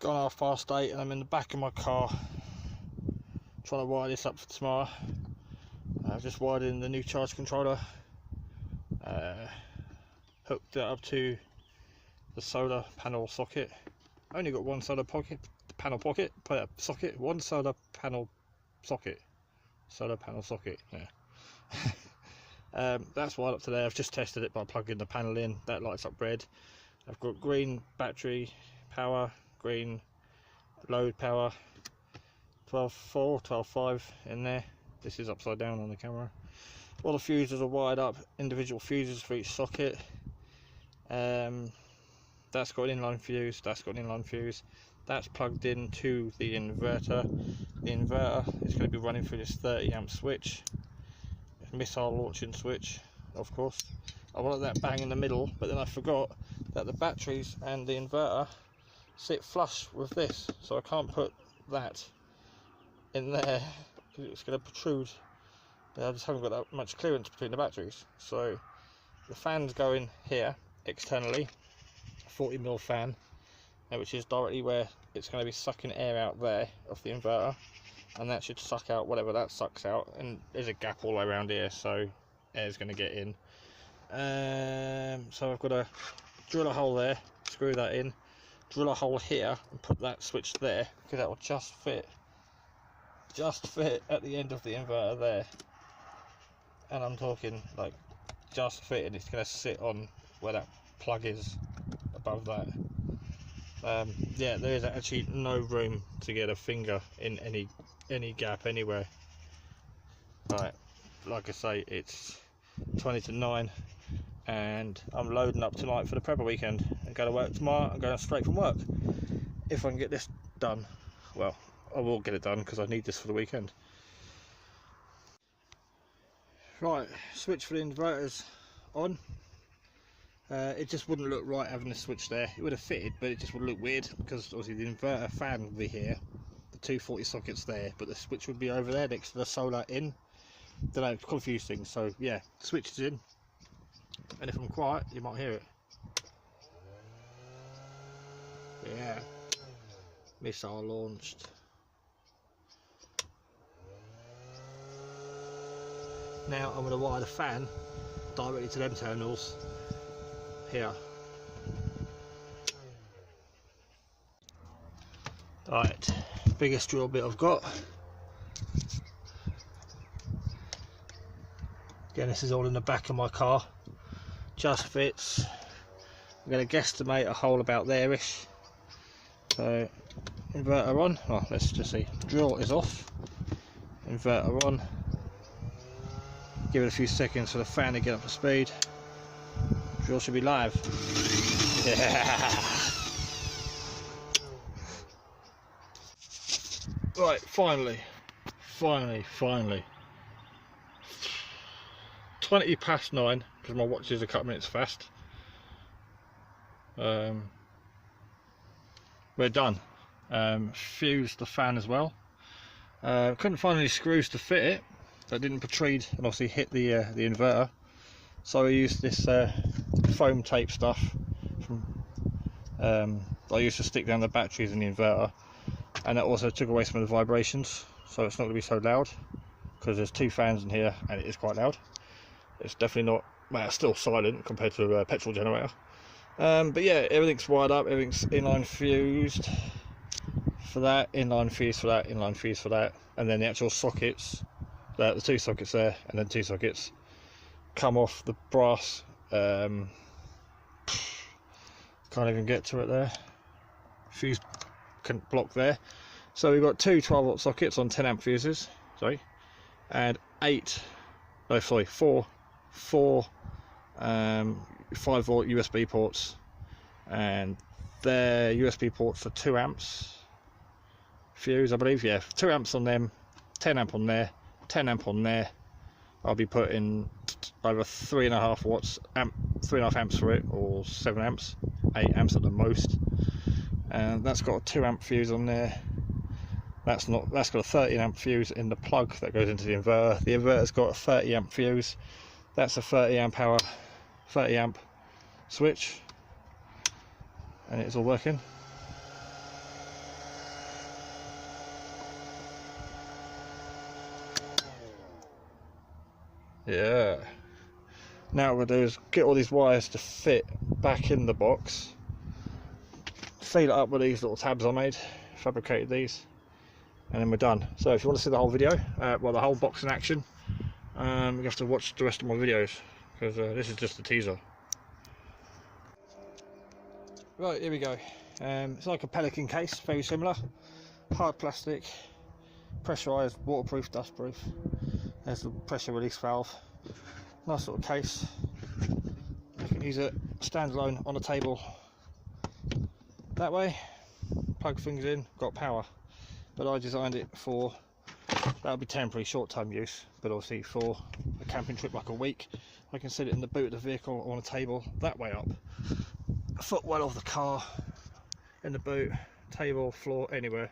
gone 8:30 and I'm in the back of my car trying to wire this up for tomorrow. I've just wired in the new charge controller, hooked it up to the solar panel socket. Only got one solar socket, one solar panel socket, yeah. That's wired up to there. I've just tested it by plugging the panel in. That lights up red. I've got green battery power, green load power, 12.4, 12.5 in there. This is upside down on the camera. All the fuses are wired up, individual fuses for each socket. That's got an inline fuse, that's got an inline fuse. That's plugged into the inverter. The inverter is going to be running through this 30 amp switch, missile launching switch, of course. I wanted that bang in the middle, but then I forgot that the batteries and the inverter sit flush with this, so I can't put that in there because it's going to protrude. I just haven't got that much clearance between the batteries. So the fan's going here externally, a 40mm fan, which is directly where it's going to be sucking air out there off the inverter, and that should suck out whatever that sucks out. And there's a gap all around here, so air's going to get in. So I've got to drill a hole there, screw that in, drill a hole here and put that switch there, because that will just fit at the end of the inverter there. And I'm talking like just fit, and it's going to sit on where that plug is above that. Yeah, there is actually no room to get a finger in any gap anywhere. Right, like I say, it's 20 to 9 and I'm loading up tonight for the prepper weekend and go to work tomorrow. I'm going straight from work. If I can get this done, well, I will get it done because I need this for the weekend. Right, switch for the inverters on. It just wouldn't look right having the switch there. It would have fitted, but it just would look weird because obviously the inverter fan would be here, the 240 sockets there, but the switch would be over there next to the solar in. Don't know, confuse things. So yeah, switch is in, and if I'm quiet, you might hear it. Yeah, missile launched. Now I'm going to wire the fan directly to them terminals here. Right, biggest drill bit I've got. Again, this is all in the back of my car. Just fits. I'm going to guesstimate a hole about there-ish. So, inverter on. Oh, let's just see. Drill is off. Inverter on. Give it a few seconds for the fan to get up to speed. Drill should be live. Yeah. Right, finally. 20 past 9, because my watch is a couple minutes fast. We're done. Fused the fan as well. Couldn't find any screws to fit it. That didn't protrude and obviously hit the inverter. So I used this foam tape stuff from I used to stick down the batteries in the inverter, and that also took away some of the vibrations, so it's not going to be so loud, because there's two fans in here and it is quite loud. It's definitely not, well, it's still silent compared to a petrol generator. But yeah, everything's wired up, everything's inline fused for that, inline fuse for that, inline fuse for that, and then the actual sockets, the two sockets there and then two sockets come off the brass. Can't even get to it there. Fuse block there. So we've got two 12-volt sockets on 10 amp fuses, and four 5-volt USB ports, and they're USB ports for 2 amps fuse, I believe. Yeah, 2 amps on them, 10 amp on there, 10 amp on there. I'll be putting over 3.5 amps for it, or 7 amps, 8 amps at the most. And that's got a 2 amp fuse on there. That's got a 30 amp fuse in the plug that goes into the inverter. The inverter's got a 30 amp fuse. That's a 30 amp hour, 30 amp switch, and it's all working. Yeah. Now what we'll do is get all these wires to fit back in the box, seal it up with these little tabs I made, fabricated these, and then we're done. So if you want to see the whole video, well, the whole box in action, you have to watch the rest of my videos, because this is just a teaser. Right, here we go. It's like a Pelican case, very similar. Hard plastic, pressurised, waterproof, dustproof. There's the pressure release valve. Nice little case. You can use it standalone on a table. That way, plug things in, got power. But I designed it for, that'll be temporary, short-term use, but obviously for a camping trip like a week, I can sit it in the boot of the vehicle on a table, that way up. A foot well off the car, in the boot, table, floor, anywhere.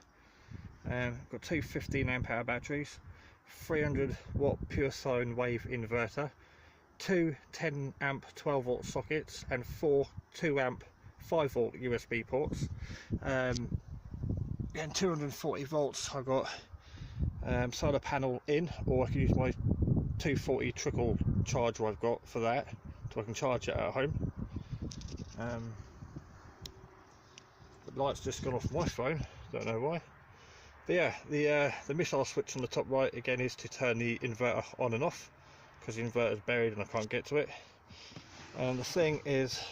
Got two 15 amp hour batteries, 300 watt pure sine wave inverter, two 10 amp 12 volt sockets, and four 2 amp 5 volt USB ports. And 240 volts. I got solar panel in, or I can use my 240 trickle charger I've got for that, so I can charge it at home. The light's just gone off my phone, don't know why. But yeah, the missile switch on the top right again is to turn the inverter on and off, because the inverter's buried and I can't get to it. And the thing is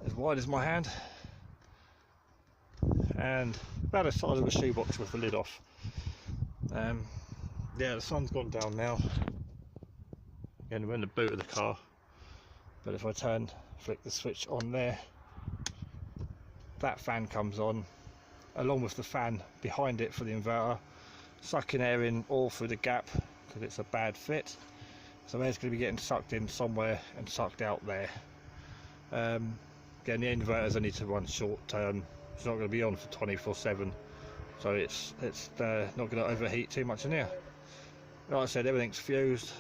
as wide as my hand and about the size of a shoebox with the lid off. Yeah, the sun's gone down now. Again, we're in the boot of the car, but if I flick the switch on there, that fan comes on, along with the fan behind it for the inverter, sucking air in all through the gap because it's a bad fit. So air's going to be getting sucked in somewhere and sucked out there. Again, the inverter's only to run short term. It's not going to be on for 24/7, so it's not going to overheat too much in here. Like I said, everything's fused.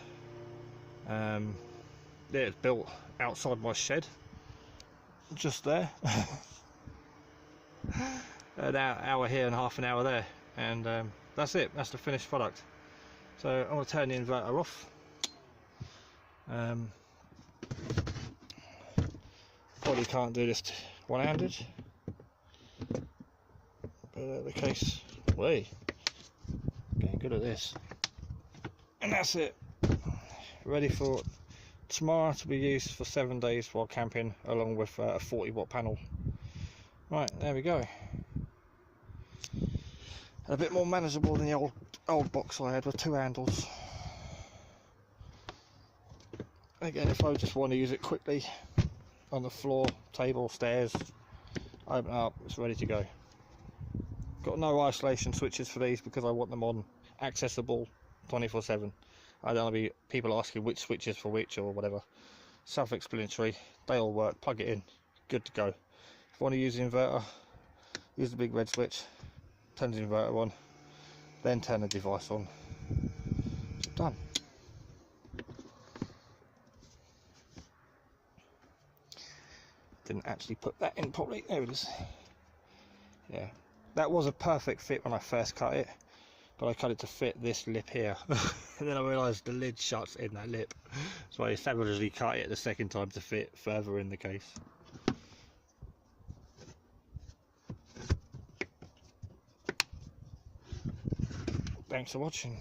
Yeah, it's built outside my shed, just there. An hour here and half an hour there, and that's it. That's the finished product. So I'm going to turn the inverter off. Probably can't do this one-handed, but the case, way getting good at this. And that's it, ready for tomorrow to be used for 7 days while camping, along with a 40 watt panel. Right, there we go. A bit more manageable than the old box I had with 2 handles. Again, if I just want to use it quickly on the floor, table, stairs, open up, it's ready to go. Got no isolation switches for these because I want them on accessible 24/7. I don't want to be people asking which switches for which or whatever. Self-explanatory, they all work, plug it in, good to go. If you want to use the inverter, use the big red switch, turn the inverter on, then turn the device on. It's done. Didn't actually put that in properly. There it is. Yeah, that was a perfect fit when I first cut it, but I cut it to fit this lip here. And then I realised the lid shuts in that lip, so I savagely cut it the second time to fit further in the case. Thanks for watching.